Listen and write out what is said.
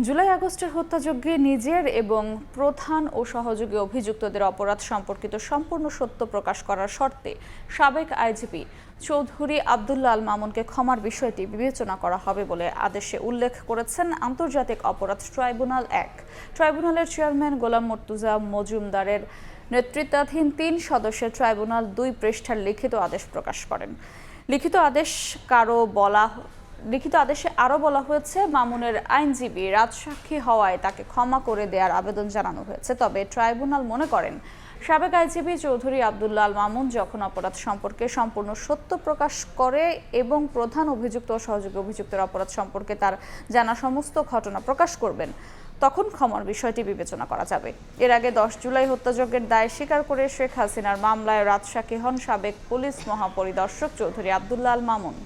জুলাই আগস্টের হত্যাযজ্ঞে নিজের এবং প্রধান ও সহযোগী অভিযুক্তদের অপরাধ সম্পর্কিত সম্পূর্ণ সত্য প্রকাশ করার শর্তে সাবেক আইজিপি চৌধুরী আব্দুল্লাহ আল মামুনকে ক্ষমার বিষয়টি বিবেচনা করা হবে বলে আদেশে উল্লেখ করেছেন আন্তর্জাতিক অপরাধ ট্রাইব্যুনাল ১। ট্রাইব্যুনালের চেয়ারম্যান গোলাম মর্তুজা মজুমদারের নেতৃত্বাধীন ৩ সদস্যের ট্রাইব্যুনাল ২ পৃষ্ঠার লিখিত আদেশ প্রকাশ করেন। লিখিত আদেশে আরও বলা হয়েছে, মামুনের আইনজীবী রাজসাক্ষী হওয়ায় তাকে ক্ষমা করে দেওয়ার আবেদন জানানো হয়েছে। তবে ট্রাইব্যুনাল মনে করেন, সাবেক আইনজীবী চৌধুরী আব্দুল্লাহ আল মামুন যখন অপরাধ সম্পর্কে সম্পূর্ণ সত্য প্রকাশ করে এবং প্রধান অভিযুক্ত ও সহযোগী অভিযুক্তের অপরাধ সম্পর্কে তার জানা সমস্ত ঘটনা প্রকাশ করবেন, তখন ক্ষমার বিষয়টি বিবেচনা করা যাবে। এর আগে 10 জুলাই হত্যাযজ্ঞের দায় স্বীকার করে শেখ হাসিনার মামলায় রাজসাক্ষী হন সাবেক পুলিশ মহাপরিদর্শক চৌধুরী আব্দুল্লাহ আল মামুন।